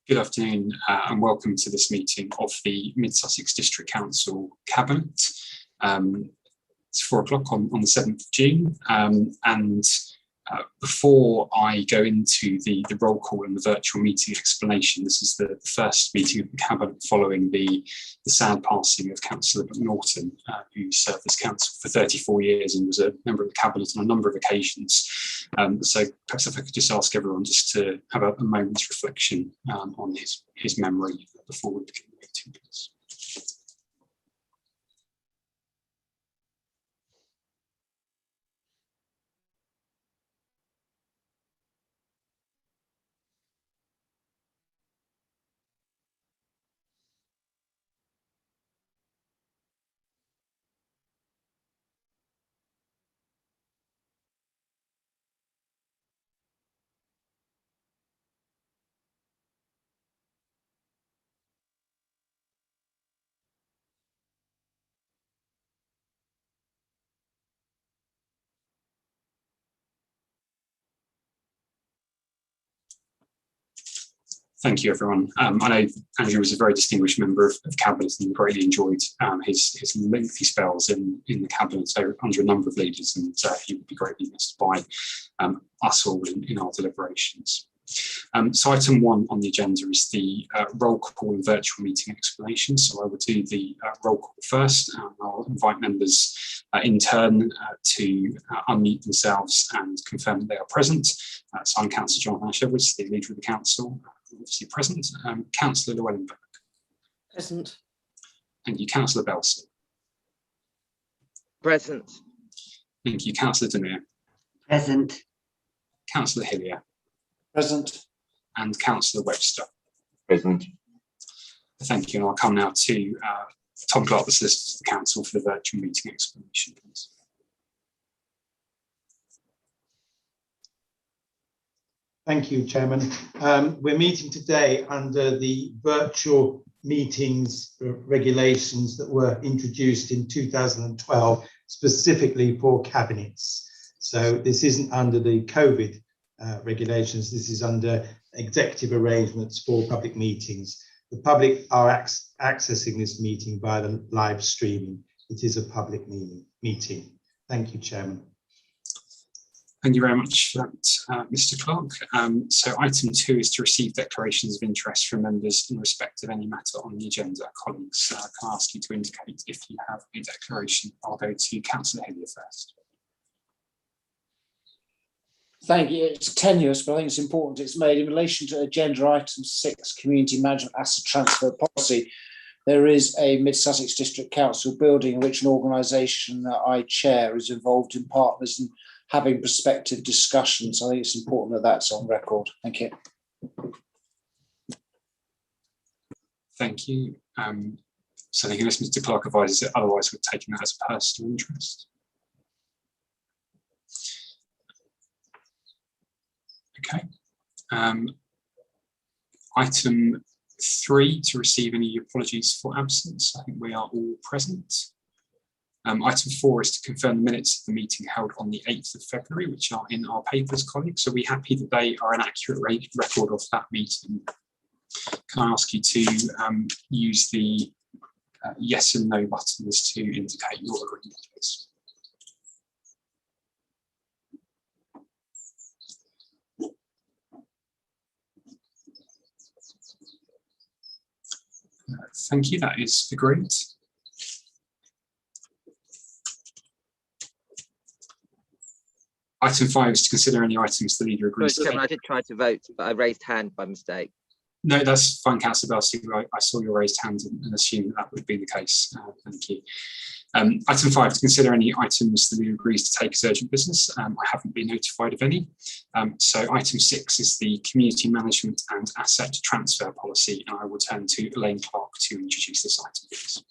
Good afternoon and welcome to this meeting of the Mid-Sussex District Council Cabinet. It's 4 o'clock on the 7th of June and before I go into the roll call and the virtual meeting explanation, this is the first meeting of the Cabinet following the sad passing of Councillor McNaughton, who served this council for 34 years and was a member of the Cabinet on a number of occasions. So perhaps if I could just ask everyone just to have a moment's reflection on his memory before we begin the meeting, please. Thank you, everyone. I know Andrew was a very distinguished member of Cabinet and greatly enjoyed his lengthy spells in the Cabinet under a number of leaders, and he would be greatly missed by us all in our deliberations. So item 1 on the agenda is the roll call and virtual meeting explanation. So I will do the roll call first. I'll invite members in turn to unmute themselves and confirm that they are present. So I'm Councillor Jonathan Ashevitz, the leader of the council, obviously present. Councillor Llewellyn-Burke. Present. Thank you. Councillor Belson. Present. Thank you. Councillor Demir. Present. Councillor Hillier. Present. And Councillor Webster. Present. Thank you. And I'll come now to Tom Clark, the Solicitor of the Council, for the virtual meeting explanation, please. Thank you, Chairman. We're meeting today under the virtual meetings regulations that were introduced in 2012, specifically for cabinets. So this isn't under the COVID regulations, this is under executive arrangements for public meetings. The public are accessing this meeting via the live streaming. It is a public meeting. Thank you, Chairman. Thank you very much for that, Mr. Clark. So item 2 is to receive declarations of interest from members in respect of any matter on the agenda. Colleagues, can I ask you to indicate if you have a declaration? I'll go to Councillor Hillier first. Thank you. It's tenuous, but I think it's important. It's made in relation to agenda item 6, community management asset transfer policy. There is a Mid-Sussex District Council building in which an organisation that I chair is involved in partners and having prospective discussions. I think it's important that that's on record. Thank you. Thank you. So I think unless Mr. Clark advises it, otherwise we're taking that as a personal interest. Okay. Item 3, to receive any apologies for absence. I think we are all present. Item 4 is to confirm the minutes of the meeting held on the 8th of February, which are in our papers, colleagues. So we're happy that they are an accurate record of that meeting. Can I ask you to use the yes and no buttons to indicate your agreement, please? Thank you, that is agreed. Item 5 is to consider any items the leader agrees to. I did try to vote, but I raised hand by mistake. No, that's fine, Councillor Belson. I saw your raised hand and assumed that would be the case. Thank you. Item 5, to consider any items the leader agrees to take as urgent business. I haven't been notified of any. So item 6 is the community management and asset transfer policy, and I will turn to Elaine Clark to introduce this item, please.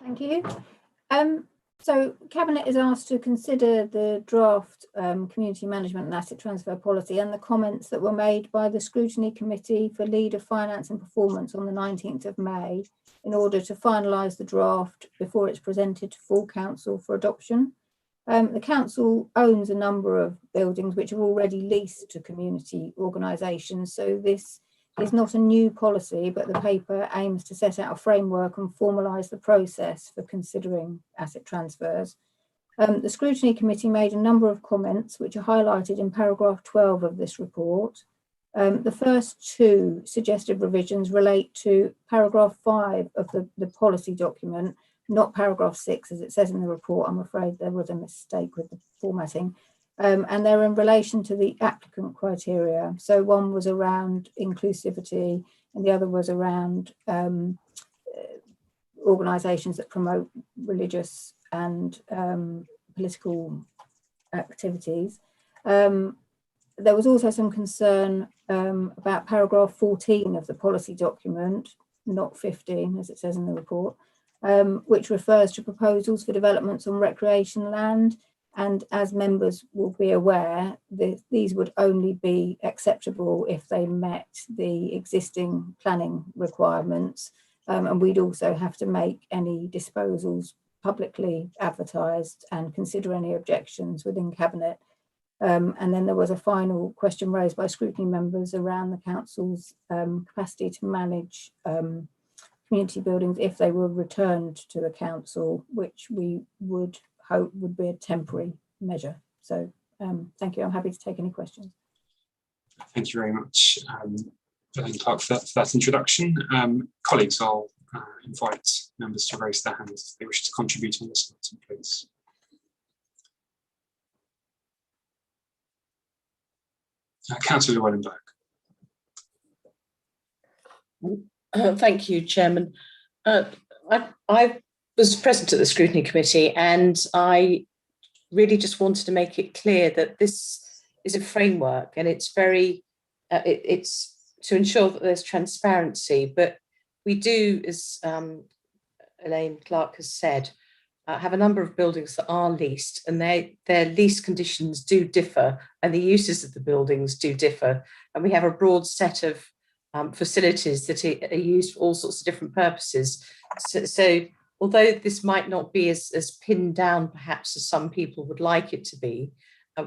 Thank you. So Cabinet is asked to consider the draft community management and asset transfer policy and the comments that were made by the Scrutiny Committee for Leader Finance and Performance on the 19th of May in order to finalise the draft before it's presented to full council for adoption. The council owns a number of buildings which are already leased to community organisations, so this is not a new policy, but the paper aims to set out a framework and formalise the process for considering asset transfers. The Scrutiny Committee made a number of comments which are highlighted in paragraph 12 of this report. The first two suggested revisions relate to paragraph 5 of the policy document, not paragraph 6 as it says in the report. I'm afraid there was a mistake with the formatting. And they're in relation to the applicant criteria. So one was around inclusivity and the other was around organisations that promote religious and political activities. There was also some concern about paragraph 14 of the policy document, not 15 as it says in the report, which refers to proposals for developments on recreation land. And as members will be aware, these would only be acceptable if they met the existing planning requirements. And we'd also have to make any disposals publicly advertised and consider any objections within Cabinet. And then there was a final question raised by scrutiny members around the council's capacity to manage community buildings if they were returned to the council, which we would hope would be a temporary measure. So thank you. I'm happy to take any questions. Thank you very much, Elaine Clark, for that introduction. Colleagues, I'll invite members to raise their hands if they wish to contribute on this item, please. Councillor Wellenberg. Thank you, Chairman. I was present at the Scrutiny Committee and I really just wanted to make it clear that this is a framework and it's it's to ensure that there's transparency, but we do, as Elaine Clark has said, have a number of buildings that are leased and their lease conditions do differ and the uses of the buildings do differ. And we have a broad set of facilities that are used for all sorts of different purposes. So although this might not be as pinned down perhaps as some people would like it to be,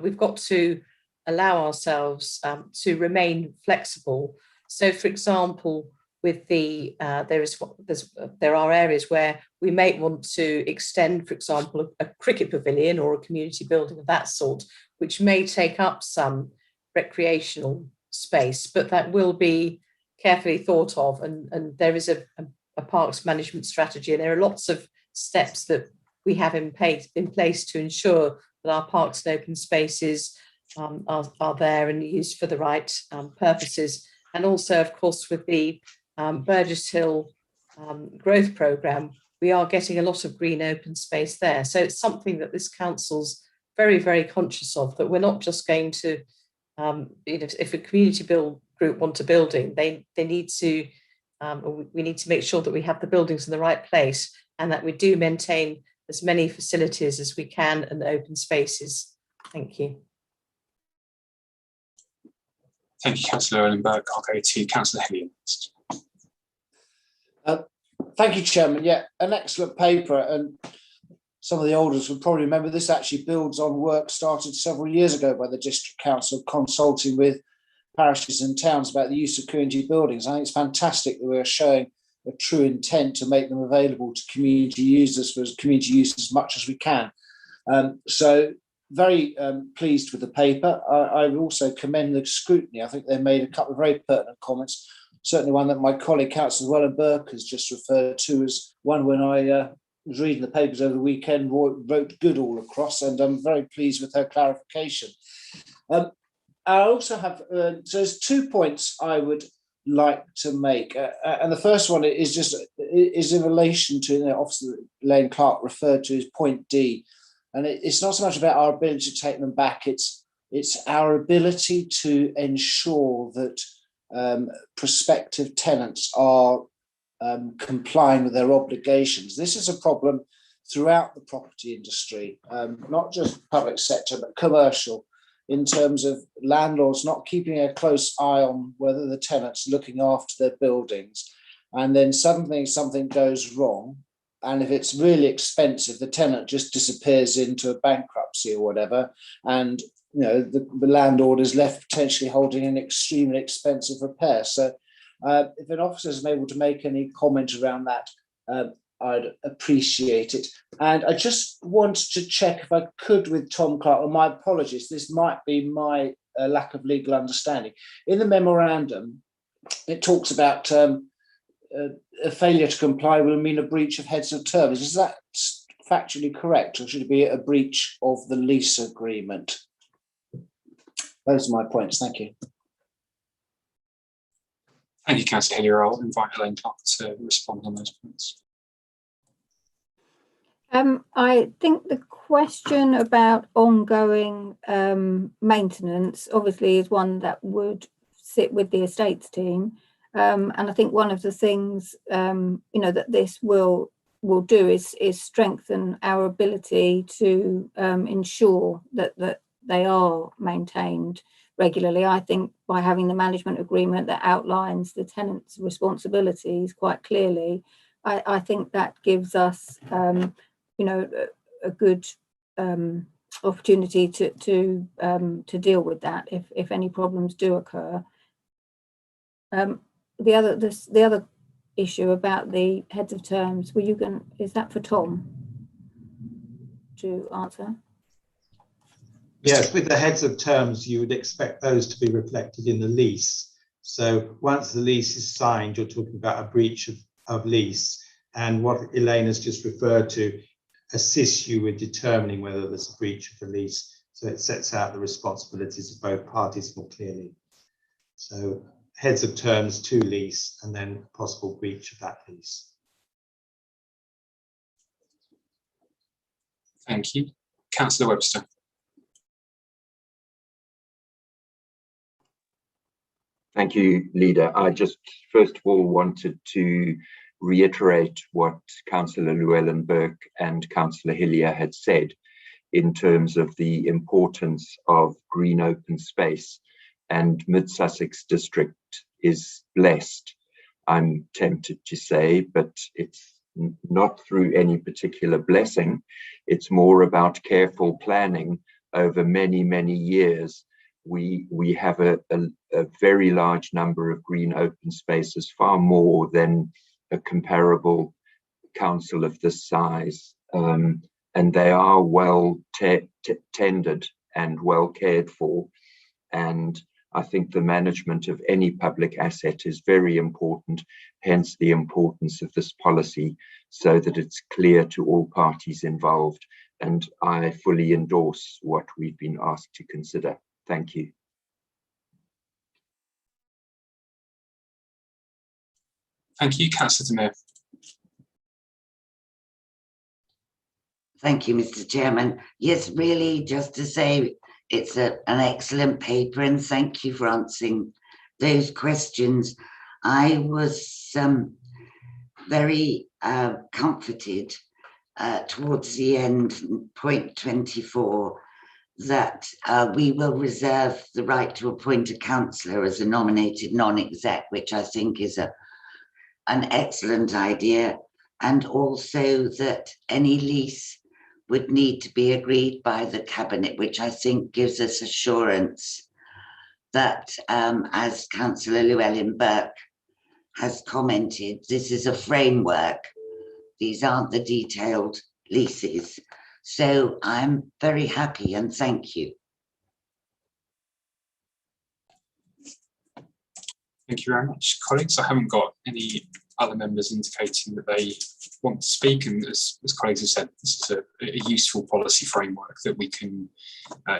we've got to allow ourselves to remain flexible. So for example, with there are areas where we may want to extend, for example, a cricket pavilion or a community building of that sort, which may take up some recreational space, but that will be carefully thought of. And there is a parks management strategy, and there are lots of steps that we have in place to ensure that our parks and open spaces are there and used for the right purposes. And also, of course, with the Burgess Hill growth programme, we are getting a lot of green open space there. So it's something that this council's very, very conscious of, that we're not just going to, if a community group want a building, they need to, we need to make sure that we have the buildings in the right place and that we do maintain as many facilities as we can and open spaces. Thank you. Thank you, Councillor Wellenberg. I'll go to Councillor Hilliard next. Thank you, Chairman. Yeah, an excellent paper, and some of the olders would probably remember this actually builds on work started several years ago by the District Council consulting with parishes and towns about the use of community buildings. I think it's fantastic that we're showing a true intent to make them available to community users for community use as much as we can. So very pleased with the paper. I also commend the scrutiny. I think they made a couple of very pertinent comments. Certainly one that my colleague Councillor Wellenberg has just referred to as one when I was reading the papers over the weekend, wrote good all across, and I'm very pleased with her clarification. I also have, so there's 2 points I would like to make. And the first one is in relation to, obviously Elaine Clark referred to as point D. And it's not so much about our ability to take them back, it's our ability to ensure that prospective tenants are complying with their obligations. This is a problem throughout the property industry, not just public sector, but commercial, in terms of landlords not keeping a close eye on whether the tenants are looking after their buildings. And then suddenly something goes wrong and if it's really expensive, the tenant just disappears into a bankruptcy or whatever, and the landlord is left potentially holding an extremely expensive repair. So if an officer is able to make any comment around that, I'd appreciate it. And I just wanted to check if I could with Tom Clark, and my apologies, this might be my lack of legal understanding. In the memorandum, it talks about a failure to comply will mean a breach of heads of terms. Is that factually correct, or should it be a breach of the lease agreement? Those are my points. Thank you. Thank you, Councillor Hillier. I'll invite Elaine Clark to respond on those points. I think the question about ongoing maintenance obviously is one that would sit with the estates team, and I think one of the things that this will do is strengthen our ability to ensure that they are maintained regularly. I think by having the management agreement that outlines the tenant's responsibilities quite clearly, I think that gives us a good opportunity to deal with that if any problems do occur. The other issue about the heads of terms, is that for Tom to answer? Yes, with the heads of terms, you would expect those to be reflected in the lease. So once the lease is signed, you're talking about a breach of lease, and what Elaine has just referred to assists you with determining whether there's a breach of the lease. So it sets out the responsibilities of both parties more clearly. So heads of terms to lease, and then possible breach of that lease. Thank you. Councillor Webster. Thank you, Leader. I just first of all wanted to reiterate what Councillor Llewellyn-Burke and Councillor Hillier had said in terms of the importance of green open space, and Mid Sussex District is blessed, I'm tempted to say, but it's not through any particular blessing. It's more about careful planning over many, many years. We have a very large number of green open spaces, far more than a comparable council of this size, and they are well tended and well cared for. And I think the management of any public asset is very important, hence the importance of this policy, so that it's clear to all parties involved. And I fully endorse what we've been asked to consider. Thank you. Thank you, Councillor Demir. Thank you, Mr. Chairman. Yes, really, just to say it's an excellent paper, and thank you for answering those questions. I was very comforted towards the end, point 24, that we will reserve the right to appoint a councillor as a nominated non-exec, which I think is an excellent idea, and also that any lease would need to be agreed by the Cabinet, which I think gives us assurance that, as Councillor Llewellyn-Burke has commented, this is a framework. These aren't the detailed leases. So I'm very happy, and thank you. Thank you very much, colleagues. I haven't got any other members indicating that they want to speak, and as colleagues have said, this is a useful policy framework that we can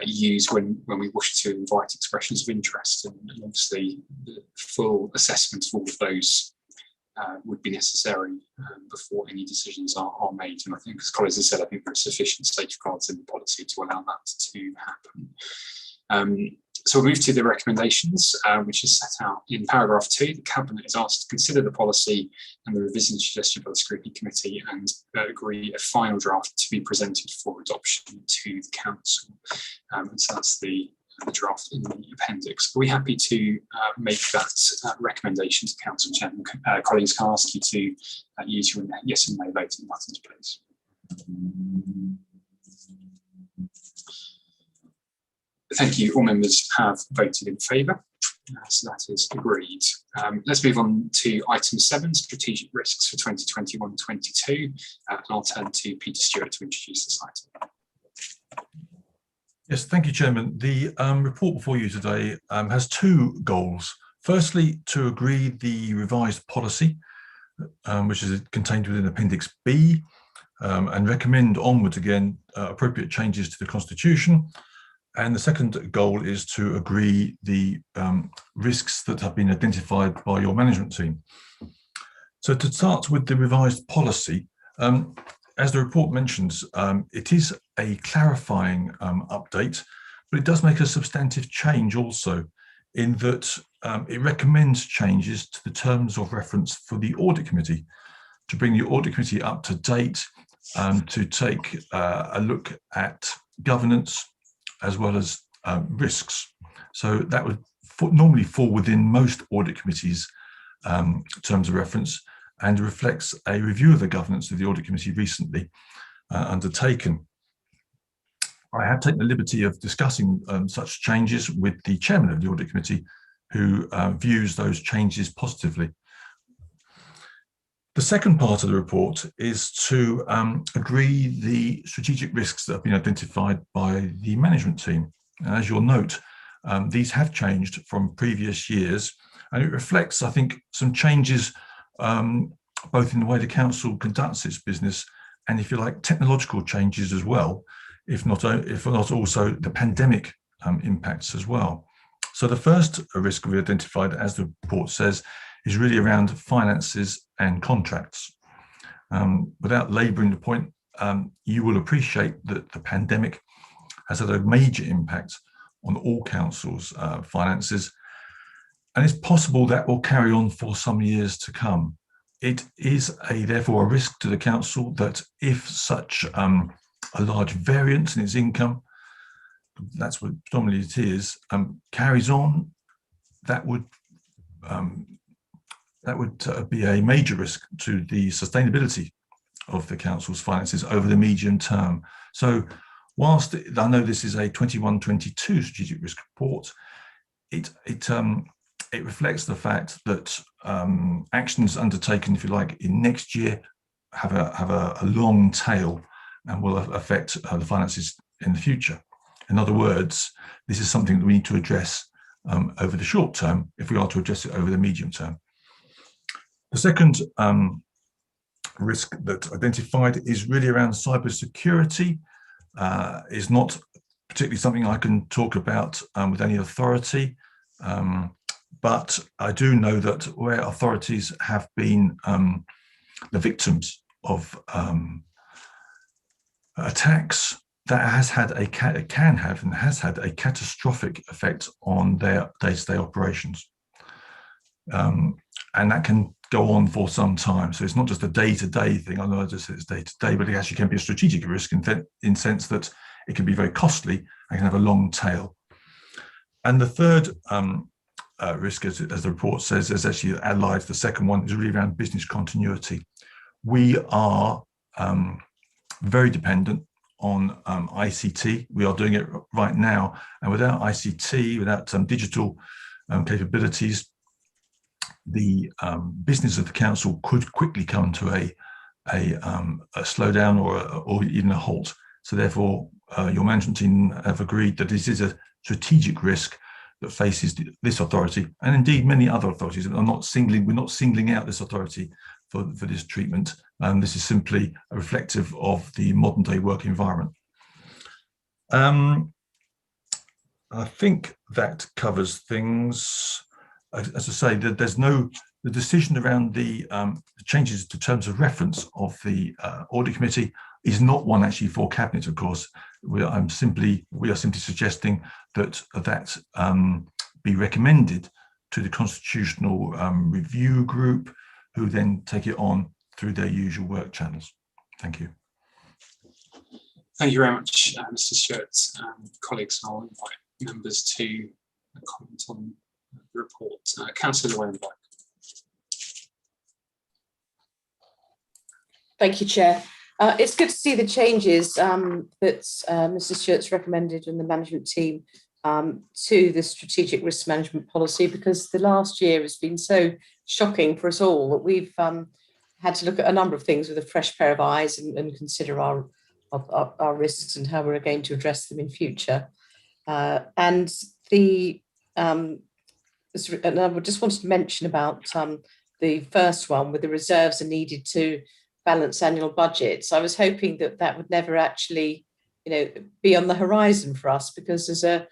use when we wish to invite expressions of interest, and obviously the full assessment of all of those would be necessary before any decisions are made. And I think, as colleagues have said, I think there are sufficient safeguards in the policy to allow that to happen. So we'll move to the recommendations, which is set out in paragraph 2. The Cabinet is asked to consider the policy and the revision suggested by the Scrutiny Committee and agree a final draft to be presented for adoption to the Council. And so that's the the draft in the appendix. Are we happy to make that recommendation to Council Chairman? Colleagues, can I ask you to use your yes and no voting buttons, please? Thank you. All members have voted in favour, so that is agreed. Let's move on to item 7, strategic risks for 2021-22, and I'll turn to Peter Stewart to introduce this item. Yes, thank you, Chairman. The report before you today has 2 goals. Firstly, to agree the revised policy, which is contained within Appendix B, and recommend onwards again appropriate changes to the Constitution. And the second goal is to agree the risks that have been identified by your management team. So to start with the revised policy, as the report mentions, it is a clarifying update, but it does make a substantive change also in that it recommends changes to the terms of reference for the Audit Committee to bring the Audit Committee up to date, to take a look at governance as well as risks. So that would normally fall within most Audit Committees' terms of reference, and reflects a review of the governance of the Audit Committee recently undertaken. I have taken the liberty of discussing such changes with the Chairman of the Audit Committee, who views those changes positively. The second part of the report is to agree the strategic risks that have been identified by the management team. And as you'll note, these have changed from previous years, and it reflects, I think, some changes both in the way the council conducts its business and, if you like, technological changes as well, if not also the pandemic impacts as well. So the first risk we identified, as the report says, is really around finances and contracts. Without labouring the point, you will appreciate that the pandemic has had a major impact on all councils' finances, and it's possible that will carry on for some years to come. It is therefore a risk to the council that if such a large variance in its income, that's what predominantly it is, carries on, that would be a major risk to the sustainability of the council's finances over the medium term. So whilst I know this is a 21-22 strategic risk report, it reflects the fact that actions undertaken, if you like, in next year have a long tail and will affect the finances in the future. In other words, this is something that we need to address over the short term if we are to address it over the medium term. The second risk that's identified is really around cybersecurity. Is not particularly something I can talk about with any authority, but I do know that where authorities have been the victims of attacks, that has had can have and has had a catastrophic effect on their day-to-day operations. And that can go on for some time. So it's not just a day-to-day thing. I know I just said it's day-to-day, but it actually can be a strategic risk in sense that it can be very costly and can have a long tail. And the third risk, as the report says, is actually allied to the second one, is really around business continuity. We are very dependent on ICT. We are doing it right now. And without ICT, without digital capabilities, the business of the council could quickly come to a slowdown or even a halt. So therefore, your management team have agreed that this is a strategic risk that faces this authority, and indeed many other authorities. We're not singling out this authority for this treatment. This is simply a reflective of the modern day work environment. I think that covers things. As I say, the decision around the changes to terms of reference of the Audit Committee is not one actually for Cabinet, of course. We are simply suggesting that be recommended to the Constitutional Review Group, who then take it on through their usual work channels. Thank you. Thank you very much, Mr. Stewart. Colleagues, I'll invite members to comment on the report. Councillor Llewellyn-Boak. Thank you, Chair. It's good to see the changes that Mr. Stewart's recommended and the management team to the strategic risk management policy, because the last year has been so shocking for us all that we've had to look at a number of things with a fresh pair of eyes and consider our risks and how we're going to address them in future. And I just wanted to mention about the first one, with the reserves are needed to balance annual budgets. I was hoping that would never actually, be on the horizon for us, because as an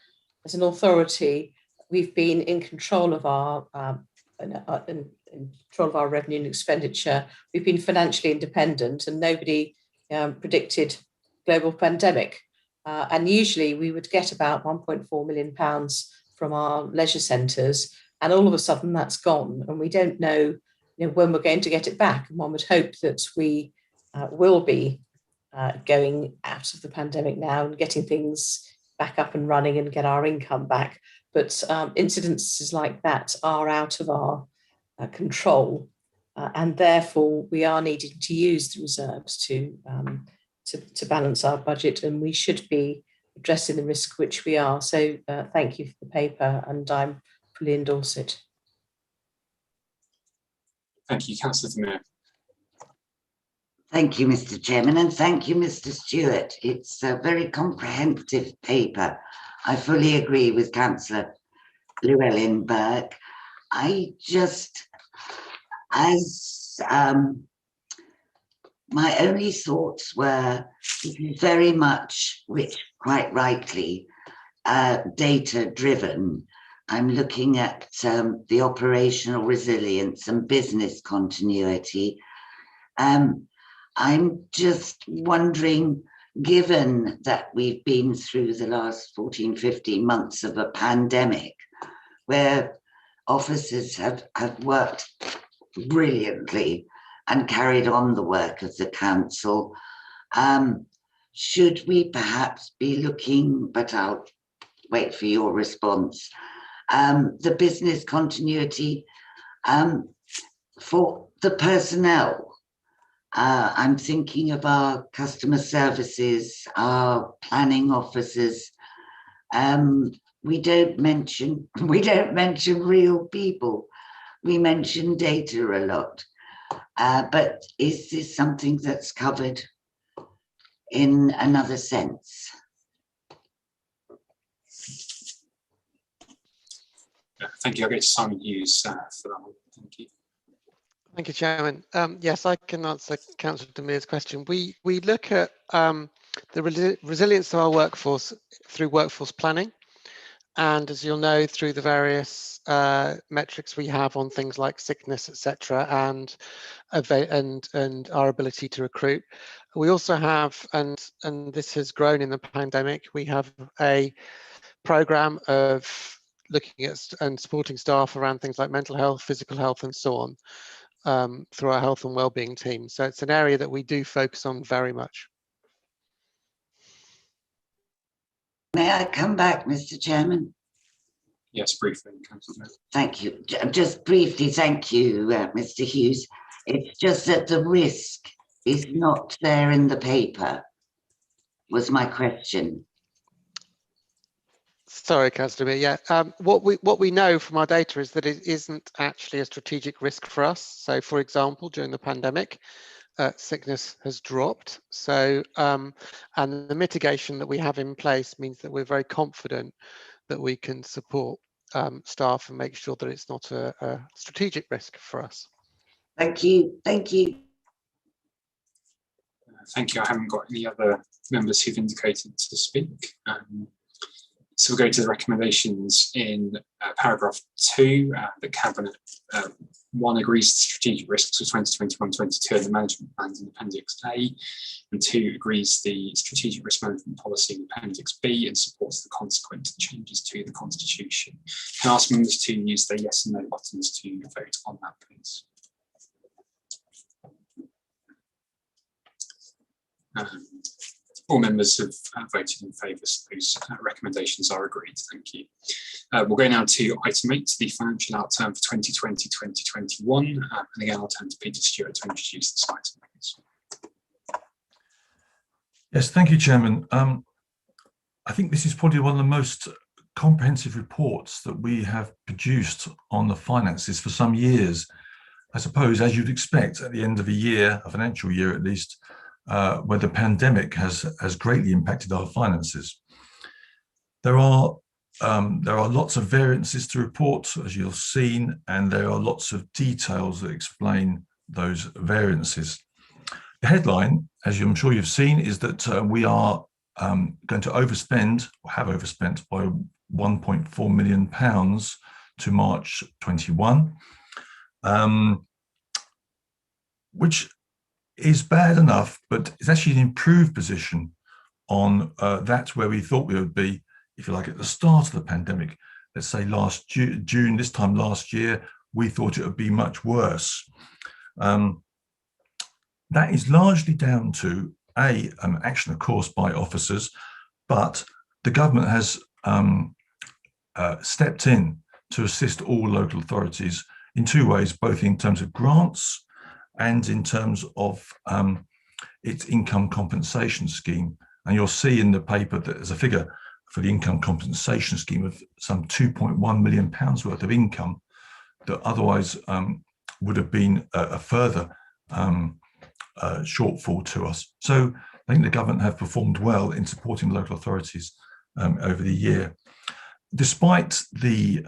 authority, we've been in control of our revenue and expenditure. We've been financially independent, and nobody predicted global pandemic. And usually we would get about £1.4 million from our leisure centres, and all of a sudden that's gone, and we don't know, when we're going to get it back. And one would hope that we will be going out of the pandemic now and getting things back up and running and get our income back. But incidences like that are out of our control, and therefore we are needing to use the reserves to balance our budget, and we should be addressing the risk, which we are. So thank you for the paper, and I'm fully endorse it. Thank you, Councillor Demir. Thank you, Mr. Chairman, and thank you, Mr. Stewart. It's a very comprehensive paper. I fully agree with Councillor Llewellyn-Boak. I just, my only thoughts were very much, which quite rightly, data driven. I'm looking at the operational resilience and business continuity. I'm just wondering, given that we've been through the last 14, 15 months of a pandemic, where officers have worked brilliantly and carried on the work of the council, should we perhaps be looking, but I'll wait for your response, the business continuity for the personnel? I'm thinking of our customer services, our planning officers. We don't mention real people. We mention data a lot. But is this something that's covered in another sense? Thank you. I'll get to Simon Hughes for that one. Thank you. Thank you, Chairman. Yes, I can answer Councillor Demir's question. We look at the resilience of our workforce through workforce planning, and as you'll know, through the various metrics we have on things like sickness, etc., and our ability to recruit. We also have, and this has grown in the pandemic, we have a programme of looking at and supporting staff around things like mental health, physical health, and so on, through our health and wellbeing team. So it's an area that we do focus on very much. May I come back, Mr. Chairman? Yes, briefly, Councillor. Thank you. Just briefly, thank you, Mr. Hughes. It's just that the risk is not there in the paper, was my question. Sorry, Councillor. Yeah, what we know from our data is that it isn't actually a strategic risk for us. So, for example, during the pandemic, sickness has dropped. So, and the mitigation that we have in place means that we're very confident that we can support staff and make sure that it's not a strategic risk for us. Thank you. Thank you. Thank you. I haven't got any other members who've indicated to speak. So we'll go to the recommendations in paragraph 2. The Cabinet 1 agrees to strategic risks for 2021-22 and the management plans in Appendix A, and 2 agrees the strategic risk management policy in Appendix B and supports the consequent changes to the Constitution. Can I ask members to use their yes and no buttons to vote on that, please? All members have voted in favour, so those recommendations are agreed. Thank you. We'll go now to item 8, the financial outturn for 2020-2021. And again, I'll turn to Peter Stewart to introduce this item, please. Yes, thank you, Chairman. I think this is probably one of the most comprehensive reports that we have produced on the finances for some years. I suppose, as you'd expect, at the end of a year, a financial year at least, where the pandemic has greatly impacted our finances. There are lots of variances to report, as you've seen, and there are lots of details that explain those variances. The headline, as I'm sure you've seen, is that we are going to overspend, or have overspent, by £1.4 million to March 21, which is bad enough, but it's actually an improved position on that's where we thought we would be, if you like, at the start of the pandemic. Let's say last June, this time last year, we thought it would be much worse. That is largely down to an action, of course, by officers, but the government has stepped in to assist all local authorities in two ways, both in terms of grants and in terms of its income compensation scheme. And you'll see in the paper that there's a figure for the income compensation scheme of some £2.1 million worth of income that otherwise would have been a further shortfall to us. So I think the government have performed well in supporting local authorities over the year. Despite the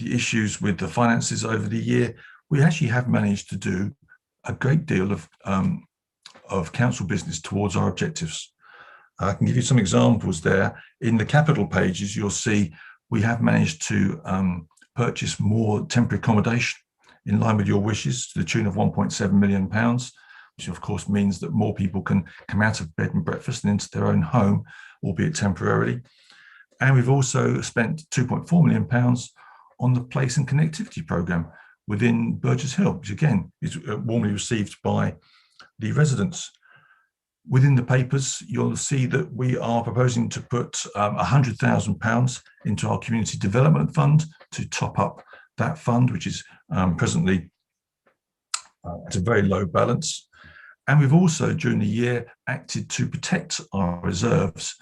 issues with the finances over the year, we actually have managed to do a great deal of council business towards our objectives. I can give you some examples there. In the capital pages, you'll see we have managed to purchase more temporary accommodation in line with your wishes to the tune of £1.7 million, which of course means that more people can come out of bed and breakfast and into their own home, albeit temporarily. And we've also spent £2.4 million on the place and connectivity programme within Burgess Hill, which again is warmly received by the residents. Within the papers, you'll see that we are proposing to put £100,000 into our community development fund to top up that fund, which is presently at a very low balance. And we've also, during the year, acted to protect our reserves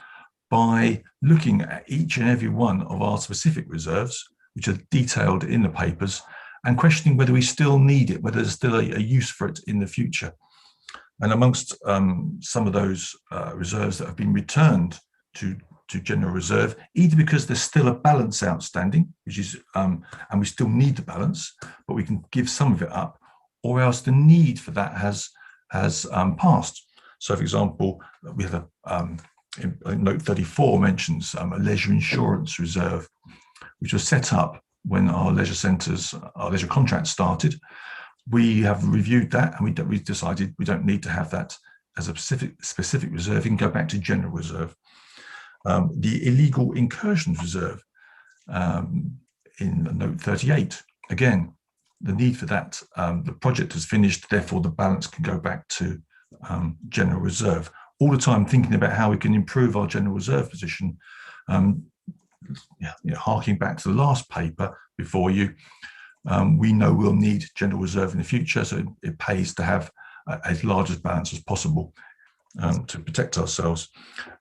by looking at each and every one of our specific reserves, which are detailed in the papers, and questioning whether we still need it, whether there's still a use for it in the future. And amongst some of those reserves that have been returned to general reserve, either because there's still a balance outstanding, which is, and we still need the balance, but we can give some of it up, or else the need for that has passed. So, for example, we have note 34 mentions a leisure insurance reserve, which was set up when our leisure centres, our leisure contract started. We have reviewed that and we decided we don't need to have that as a specific reserve. You can go back to general reserve. The illegal incursions reserve in note 38, again, the need for that, the project has finished, therefore the balance can go back to general reserve. All the time thinking about how we can improve our general reserve position. Harking back to the last paper before you, we know we'll need general reserve in the future, so it pays to have as large a balance as possible to protect ourselves.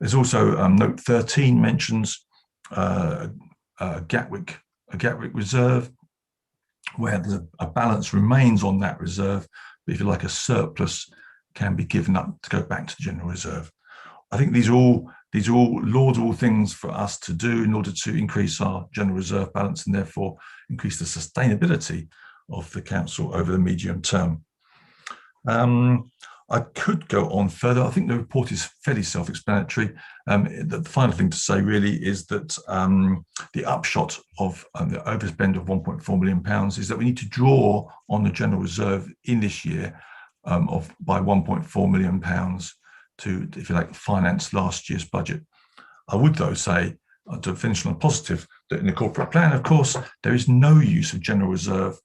There's also note 13 mentions a Gatwick reserve, where a balance remains on that reserve, but if you like, a surplus can be given up to go back to general reserve. I think these are all laudable things for us to do in order to increase our general reserve balance and therefore increase the sustainability of the council over the medium term. I could go on further. I think the report is fairly self-explanatory. The final thing to say really is that the upshot of the overspend of £1.4 million is that we need to draw on the general reserve in this year by £1.4 million to, if you like, finance last year's budget. I would, though, say, to finish on a positive, that in the corporate plan, of course, there is no use of general reserve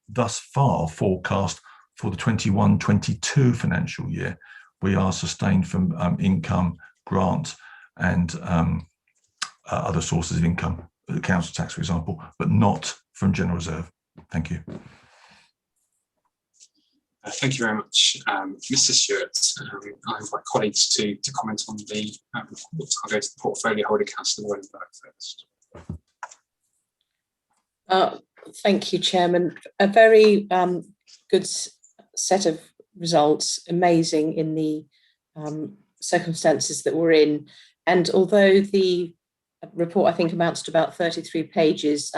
thus far forecast for the 21-22 financial year. we are sustained from income, grant, and other sources of income, the council tax, for example, but not from general reserve. Thank you. Thank you very much, Mr. Stewart. I invite colleagues to comment on the report. I'll go to the portfolio holder, Councillor Wellenberg first. Thank you, Chairman. A very good set of results, amazing in the circumstances that we're in. And although the report, I think, amounts to about 33 pages,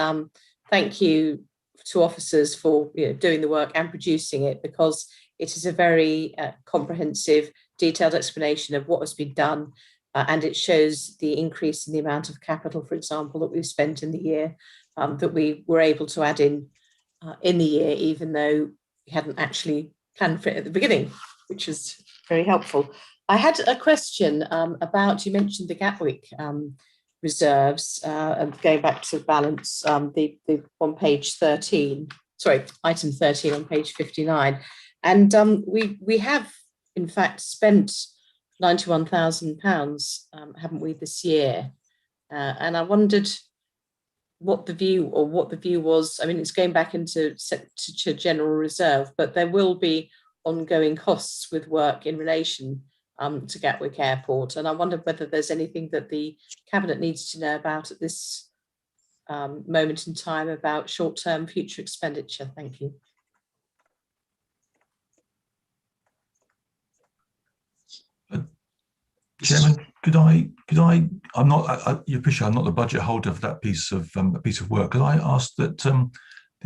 thank you to officers for doing the work and producing it, because it is a very comprehensive, detailed explanation of what has been done, and it shows the increase in the amount of capital, for example, that we've spent in the year, that we were able to add in the year, even though we hadn't actually planned for it at the beginning, which was very helpful. I had a question about, you mentioned the Gatwick reserves, and going back to balance, the on page 13, sorry, item 13 on page 59. And we have, in fact, spent £91,000, haven't we, this year? And I wondered what the view was. I mean, it's going back into to general reserve, but there will be ongoing costs with work in relation to Gatwick Airport. And I wonder whether there's anything that the Cabinet needs to know about at this moment in time about short-term future expenditure. Thank you. Chairman, could I? I'm not. You appreciate I'm not the budget holder for that piece of work. Could I ask that the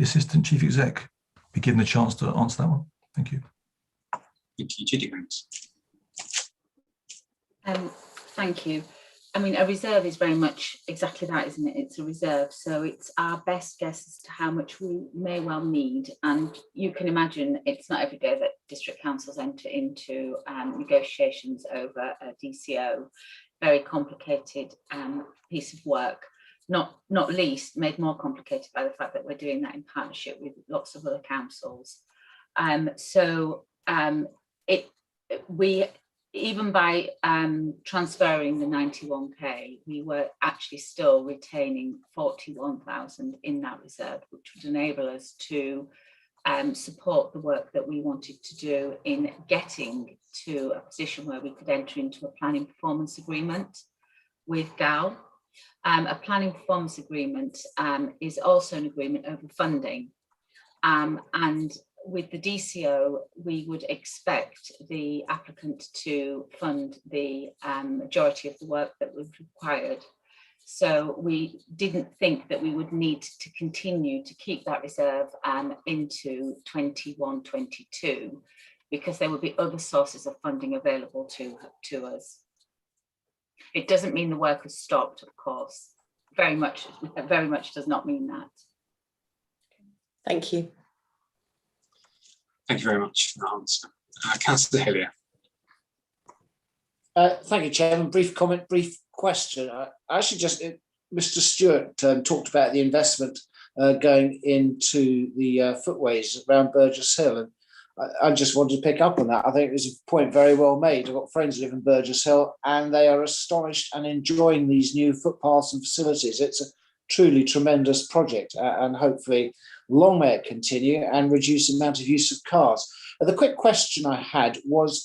Assistant Chief Exec be given a chance to answer that one? Thank you. Thank you, Judy. Thank you. I mean, a reserve is very much exactly that, isn't it? It's a reserve. So it's our best guess as to how much we may well need. And you can imagine it's not every day that district councils enter into negotiations over a DCO, very complicated piece of work, not least made more complicated by the fact that we're doing that in partnership with lots of other councils. Even by transferring the 91k, we were actually still retaining 41,000 in that reserve, which would enable us to support the work that we wanted to do in getting to a position where we could enter into a planning performance agreement with GAL. A planning performance agreement is also an agreement over funding, and with the DCO, we would expect the applicant to fund the majority of the work that was required. So we didn't think that we would need to continue to keep that reserve into 21-22, because there would be other sources of funding available to us. It doesn't mean the work has stopped, of course. Very much does not mean that. Thank you. Thank you very much for the answer. Councillor Hillier. Thank you, Chairman. Brief comment, brief question. Actually, just Mr. Stewart talked about the investment going into the footways around Burgess Hill, and I just wanted to pick up on that. I think it was a point very well made. I've got friends who live in Burgess Hill, and they are astonished and enjoying these new footpaths and facilities. It's a truly tremendous project, and hopefully long may it continue and reduce the amount of use of cars. The quick question I had was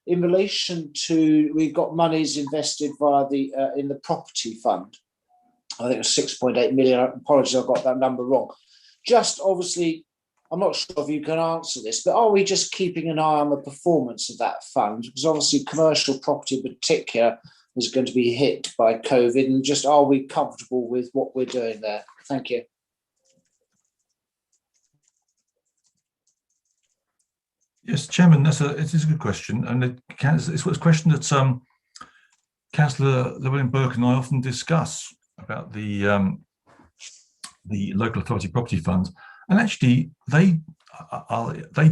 in relation to, we've got monies invested via the in the property fund. I think it was 6.8 million. I apologize, I got that number wrong. Just obviously, I'm not sure if you can answer this, but are we just keeping an eye on the performance of that fund? Because obviously commercial property in particular is going to be hit by COVID, and just are we comfortable with what we're doing there? Thank you. Yes, Chairman, it is a good question, and it's a question that Councillor Llewellyn-Burke and I often discuss about the local authority property fund, and actually they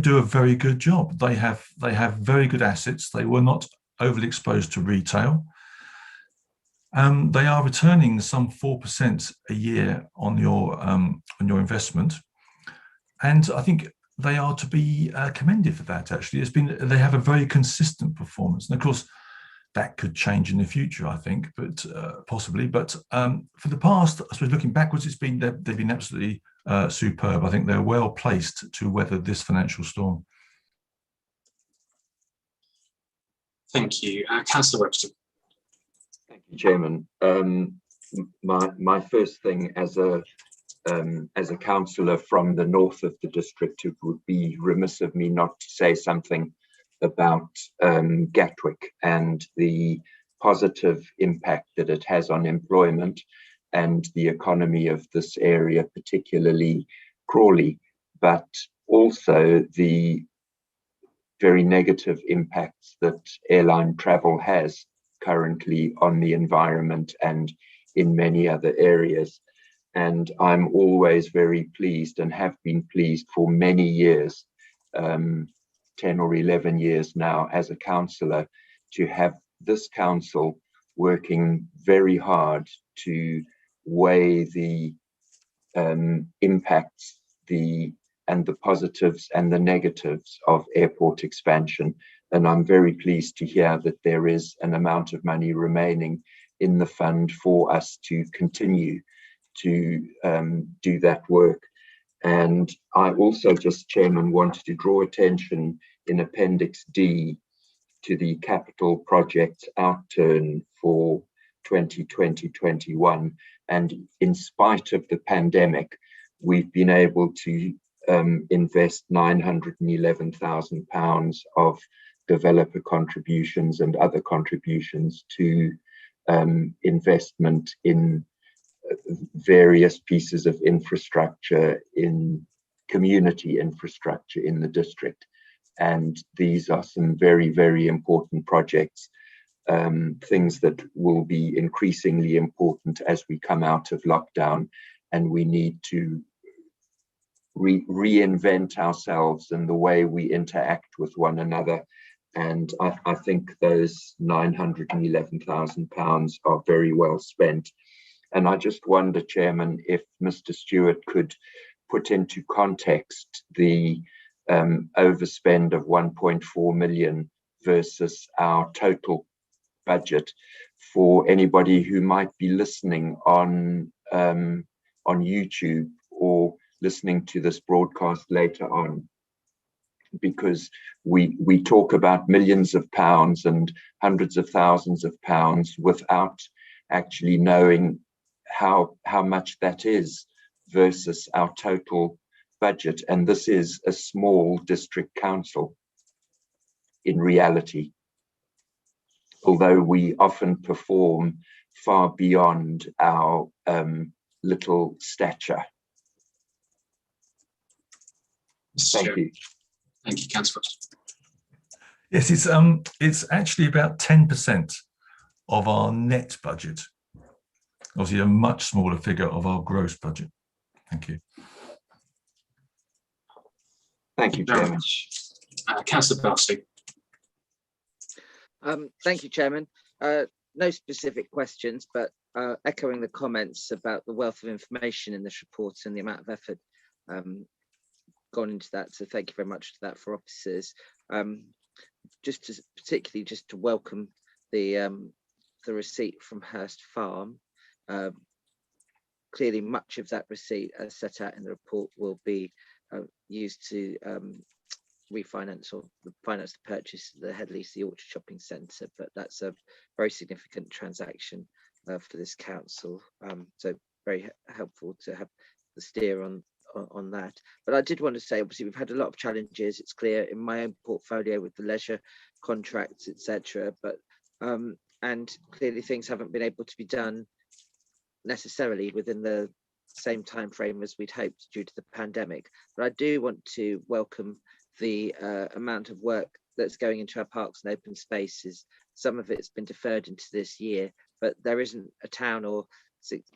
do a very good job. They have very good assets. They were not overly exposed to retail. They are returning some 4% a year on your investment, and I think they are to be commended for that. Actually, they have a very consistent performance, and of course that could change in the future, I think, but possibly. But for the past, I suppose looking backwards, they've been absolutely superb. I think they're well placed to weather this financial storm. Thank you, Councillor Webster. Thank you, Chairman. My first thing as a councillor from the north of the district, it would be remiss of me not to say something about Gatwick and the positive impact that it has on employment and the economy of this area, particularly Crawley, but also the very negative impacts that airline travel has currently on the environment and in many other areas. And I'm always very pleased and have been pleased for many years, 10 or 11 years now as a councillor, to have this council working very hard to weigh the impacts and the positives and the negatives of airport expansion. And I'm very pleased to hear that there is an amount of money remaining in the fund for us to continue to do that work. And I also, just Chairman, wanted to draw attention in Appendix D to the capital projects outturn for 2020-21. And in spite of the pandemic, we've been able to invest £911,000 of developer contributions and other contributions to investment in various pieces of infrastructure, in community infrastructure in the district. And these are some very, very important projects, things that will be increasingly important as we come out of lockdown, and we need to reinvent ourselves and the way we interact with one another. And I think those £911,000 are very well spent. And I just wonder, Chairman, if Mr. Stewart could put into context the overspend of 1.4 million versus our total budget for anybody who might be listening on YouTube or listening to this broadcast later on, because we talk about millions of pounds and hundreds of thousands of pounds without actually knowing how much that is versus our total budget. And this is a small district council in reality, although we often perform far beyond our little stature. Thank you. Thank you, Councillor. Yes, it's actually about 10% of our net budget. Obviously, a much smaller figure of our gross budget. Thank you. Thank you, Chairman. Councillor Barsley. Thank you, Chairman. No specific questions, but echoing the comments about the wealth of information in this report and the amount of effort gone into that. So thank you very much for that for officers. Particularly to welcome the receipt from Hurst Farm. Clearly, much of that receipt, as set out in the report, will be used to refinance or finance the purchase of the Headleys, the Orchard Shopping Centre. But that's a very significant transaction for this council. So very helpful to have the steer on that. But I did want to say, obviously, we've had a lot of challenges. It's clear in my own portfolio with the leisure contracts, etc. But and clearly things haven't been able to be done necessarily within the same time frame as we'd hoped due to the pandemic. But I do want to welcome the amount of work that's going into our parks and open spaces. Some of it's been deferred into this year, but there isn't a town or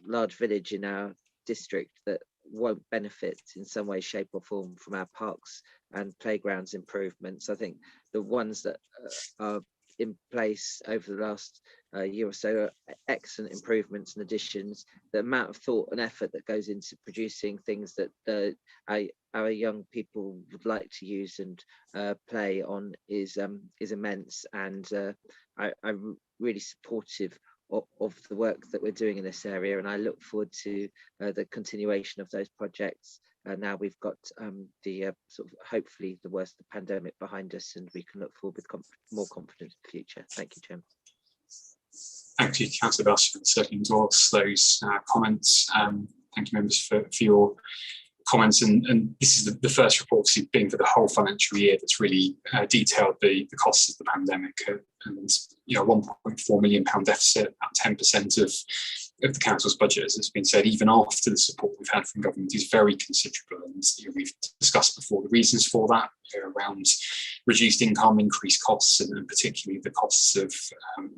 large village in our district that won't benefit in some way, shape or form from our parks and playgrounds improvements. I think the ones that are in place over the last year or so are excellent improvements and additions. The amount of thought and effort that goes into producing things that our young people would like to use and play on is immense, and I'm really supportive of the work that we're doing in this area, and I look forward to the continuation of those projects. Now we've got the sort of hopefully the worst of the pandemic behind us, and we can look forward with more confidence in the future. Thank you, Chairman. Thank you, Councillor Belcher, for certainly endorse those comments. Thank you, members, for your comments. And this is the first report being for the whole financial year that's really detailed the costs of the pandemic. And £1.4 million deficit, about 10% of the council's budget, as it's been said, even after the support we've had from government, is very considerable. And we've discussed before the reasons for that, around reduced income, increased costs, and particularly the costs of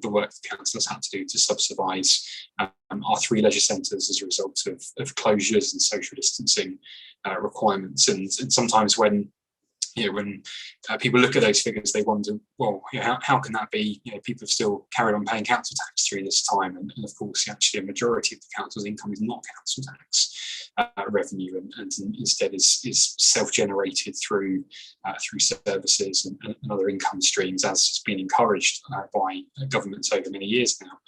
the work the council has had to do to subsidise our 3 leisure centres as a result of closures and social distancing requirements. And sometimes when people look at those figures, they wonder, well, how can that be? People have still carried on paying council tax through this time, and of course, actually, a majority of the council's income is not council tax revenue, and instead is self-generated through services and other income streams, as has been encouraged by governments over many years now.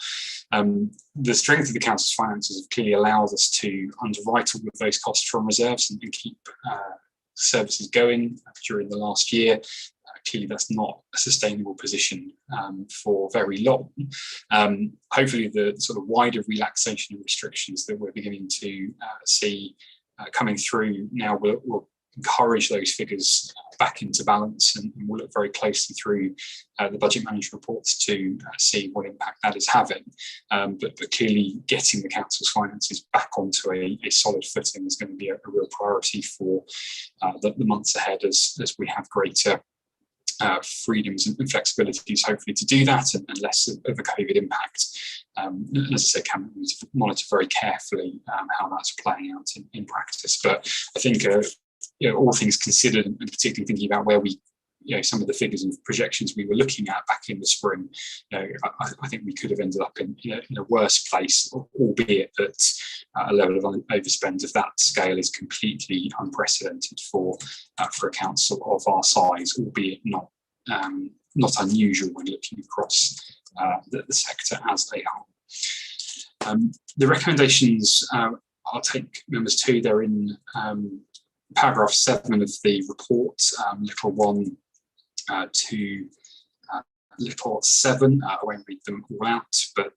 The strength of the council's finances have clearly allowed us to underwrite all of those costs from reserves and keep services going during the last year. Clearly, that's not a sustainable position for very long. Hopefully, the sort of wider relaxation of restrictions that we're beginning to see coming through now will encourage those figures back into balance, and we'll look very closely through the budget management reports to see what impact that is having. But clearly, getting the council's finances back onto a solid footing is going to be a real priority for the months ahead, as we have greater freedoms and flexibilities, hopefully, to do that, and less of a COVID impact. As I say, Cabinet will monitor very carefully how that's playing out in practice. But I think all things considered, and particularly thinking about where we, some of the figures and projections we were looking at back in the spring, I think we could have ended up in a worse place, albeit that a level of overspend of that scale is completely unprecedented for a council of our size, albeit not unusual when looking across the sector as a whole. The recommendations I'll take members to. They're in paragraph 7 of the report, little 1 to little 7. I won't read them all out, but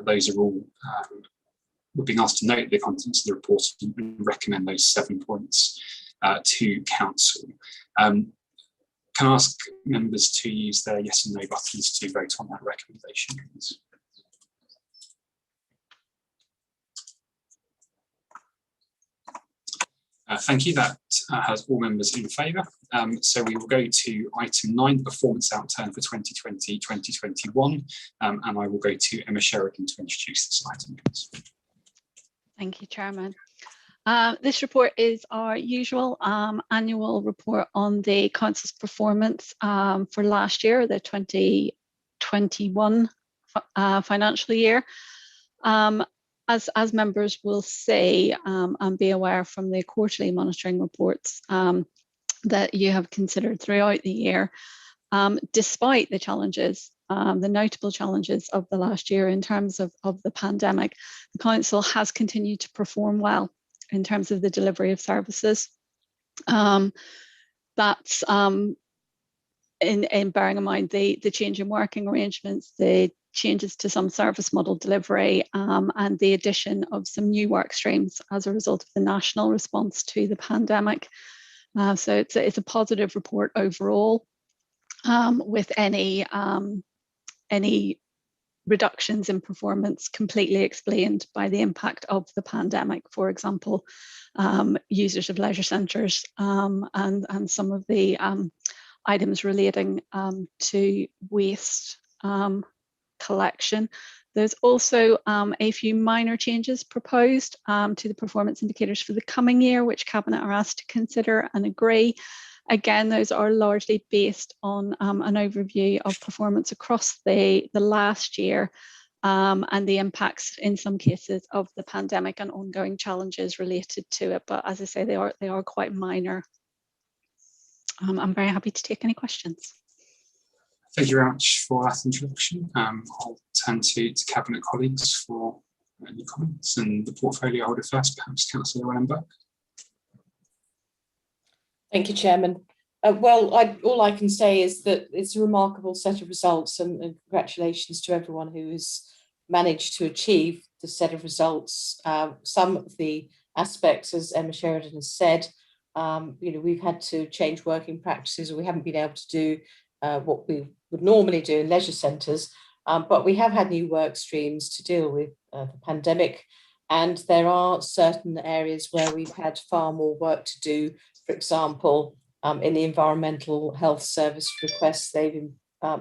those are all, we're being asked to note the contents of the report and recommend those 7 points to council. Can I ask members to use their yes and no buttons to vote on that recommendation, please? Thank you. That has all members in favour. So we will go to item 9, performance outturn for 2020-2021, and I will go to Emma Sheridan to introduce this item, please. Thank you, Chairman. This report is our usual annual report on the council's performance for last year, the 2021 financial year. As members will see and be aware from the quarterly monitoring reports that you have considered throughout the year, despite the challenges, the notable challenges of the last year in terms of the pandemic, the council has continued to perform well in terms of the delivery of services. That's in bearing in mind the change in working arrangements, the changes to some service model delivery, and the addition of some new work streams as a result of the national response to the pandemic. So it's a positive report overall, with any reductions in performance completely explained by the impact of the pandemic. For example, users of leisure centres and some of the items relating to waste collection. There's also a few minor changes proposed to the performance indicators for the coming year, which Cabinet are asked to consider and agree. Again, those are largely based on an overview of performance across the last year, and the impacts in some cases of the pandemic and ongoing challenges related to it. But as I say, they are quite minor. I'm very happy to take any questions. Thank you very much for that introduction. I'll turn to Cabinet colleagues for any comments, and the portfolio holder first, perhaps Councillor Wellenberg. Thank you, Chairman. Well, all I can say is that it's a remarkable set of results, and congratulations to everyone who has managed to achieve the set of results. Some of the aspects, as Emma Sheridan has said, we've had to change working practices, or we haven't been able to do what we would normally do in leisure centres, but we have had new work streams to deal with the pandemic, and there are certain areas where we've had far more work to do. For example, in the environmental health service requests, they've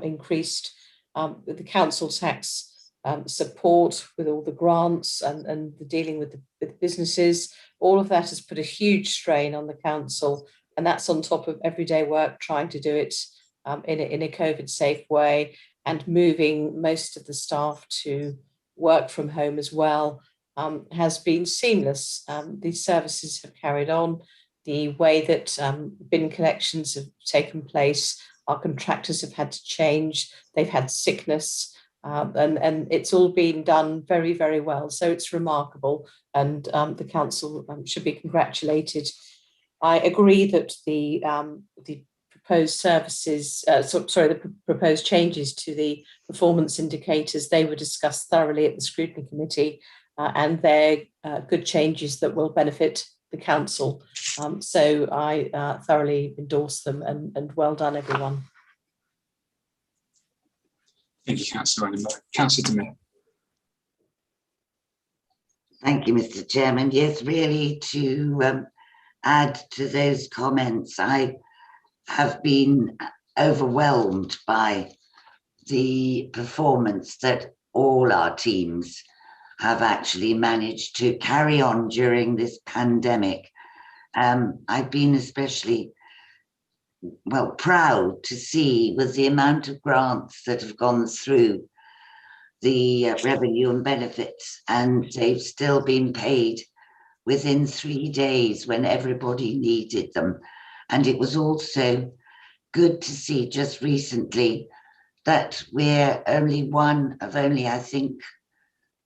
increased the council tax support with all the grants and the dealing with the businesses. All of that has put a huge strain on the council, and that's on top of everyday work, trying to do it in a COVID safe way, and moving most of the staff to work from home as well has been seamless. These services have carried on. The way that bin collections have taken place, our contractors have had to change, they've had sickness, and it's all been done very, very well. So it's remarkable, and the council should be congratulated. I agree that the proposed services, the proposed changes to the performance indicators, they were discussed thoroughly at the scrutiny committee, and they're good changes that will benefit the council. So I thoroughly endorse them, and well done, everyone. Thank you, Councillor Wellenberg. Councillor DeMille. Thank you, Mr. Chairman. Yes, really, to add to those comments, I have been overwhelmed by the performance that all our teams have actually managed to carry on during this pandemic. I've been especially proud to see with the amount of grants that have gone through the revenue and benefits, and they've still been paid within 3 days when everybody needed them. And it was also good to see just recently that we're only one of only, I think,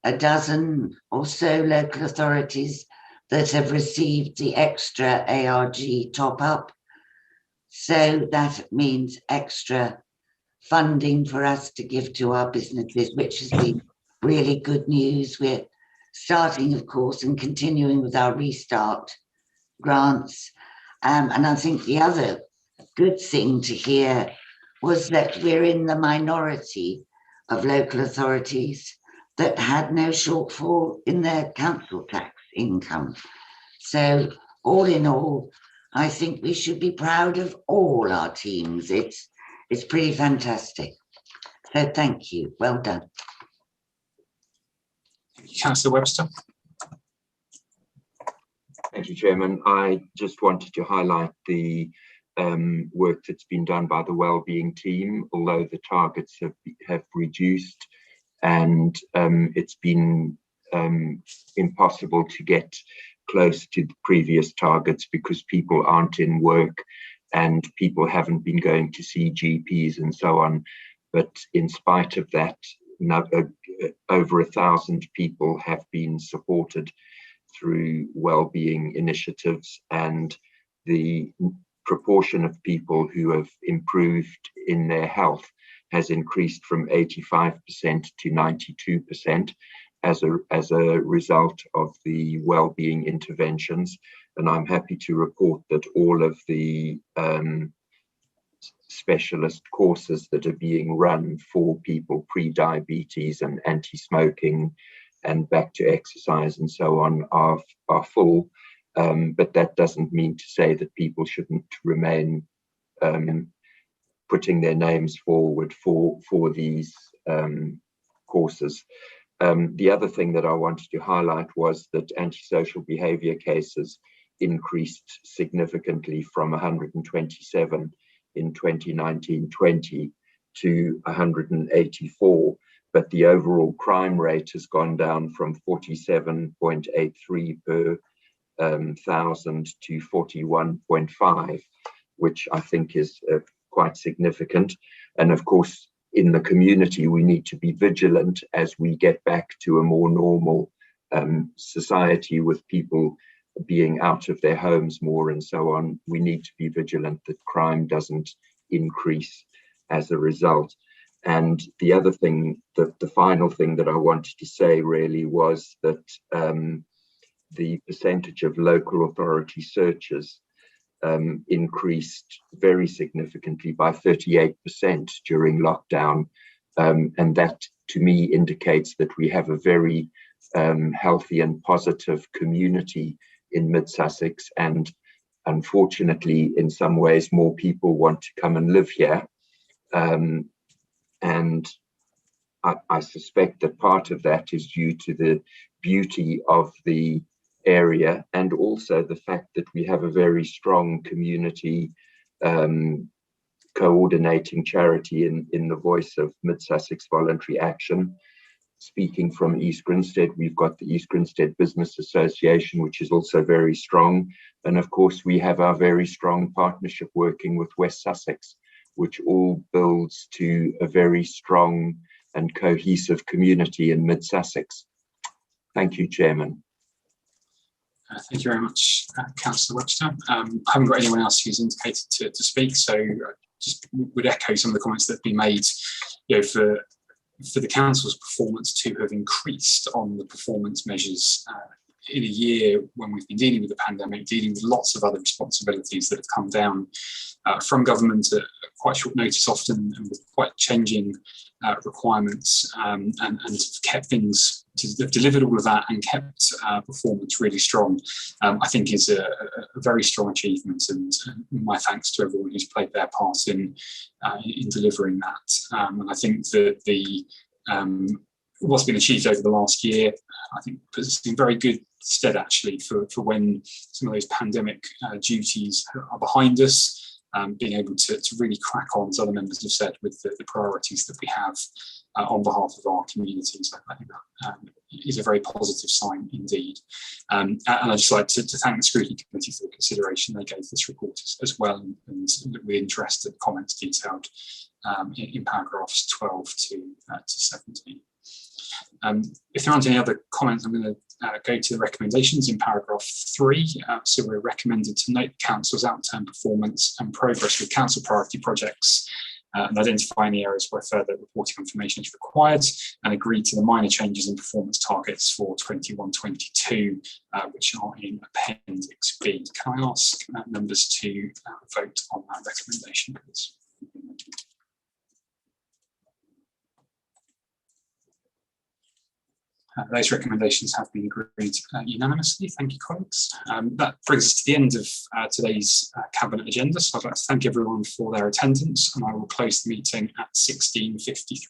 a dozen or so local authorities that have received the extra ARG top up. So that means extra funding for us to give to our businesses, which has been really good news. We're starting, of course, and continuing with our restart grants. And I think the other good thing to hear was that we're in the minority of local authorities that had no shortfall in their council tax income. So all in all, I think we should be proud of all our teams. It's pretty fantastic. So thank you. Well done. Councillor Webster. Thank you, Chairman. I just wanted to highlight the work that's been done by the wellbeing team, although the targets have reduced, and it's been impossible to get close to the previous targets because people aren't in work and people haven't been going to see GPs and so on. But in spite of that, over 1,000 people have been supported through wellbeing initiatives, and the proportion of people who have improved in their health has increased from 85% to 92% as a result of the wellbeing interventions. And I'm happy to report that all of the specialist courses that are being run for people pre-diabetes and anti-smoking and back to exercise and so on are full. But that doesn't mean to say that people shouldn't remain putting their names forward for these courses. The other thing that I wanted to highlight was that antisocial behaviour cases increased significantly from 127 in 2019-20 to 184, but the overall crime rate has gone down from 47.83 per 1,000 to 41.5, which I think is quite significant. And of course, in the community, we need to be vigilant as we get back to a more normal society with people being out of their homes more and so on. We need to be vigilant that crime doesn't increase as a result. And the other thing, the final thing that I wanted to say really was that the percentage of local authority searches increased very significantly by 38% during lockdown. And that to me indicates that we have a very healthy and positive community in Mid-Sussex. And unfortunately, in some ways, more people want to come and live here. And I suspect that part of that is due to the beauty of the area, and also the fact that we have a very strong community coordinating charity in the voice of Mid-Sussex Voluntary Action. Speaking from East Grinstead, we've got the East Grinstead Business Association, which is also very strong. And of course, we have our very strong partnership working with West Sussex, which all builds to a very strong and cohesive community in Mid-Sussex. Thank you, Chairman. Thank you very much, Councillor Webster. I haven't got anyone else who's indicated to speak, so I just would echo some of the comments that have been made. For the council's performance to have increased on the performance measures in a year when we've been dealing with the pandemic, dealing with lots of other responsibilities that have come down from government at quite short notice often, and with quite changing requirements, and have kept things, have delivered all of that and kept performance really strong, I think is a very strong achievement, and my thanks to everyone who's played their part in delivering that. And I think that what's been achieved over the last year, I think puts us in very good stead actually for when some of those pandemic duties are behind us. Being able to really crack on, as other members have said, with the priorities that we have on behalf of our communities. I think that is a very positive sign indeed. And I'd just like to thank the Scrutiny Committee for the consideration they gave this report as well, and look with interest at the comments detailed in paragraphs 12 to 17. If there aren't any other comments, I'm going to go to the recommendations in paragraph 3. So we're recommended to note Council's outturn performance and progress with Council priority projects, and identify any areas where further reporting information is required, and agree to the minor changes in performance targets for 21-22, which are in Appendix B. Can I ask members to vote on that recommendation, please? Those recommendations have been agreed unanimously. Thank you, colleagues. That brings us to the end of today's Cabinet agenda. So I'd like to thank everyone for their attendance, and I will close the meeting at 16:53.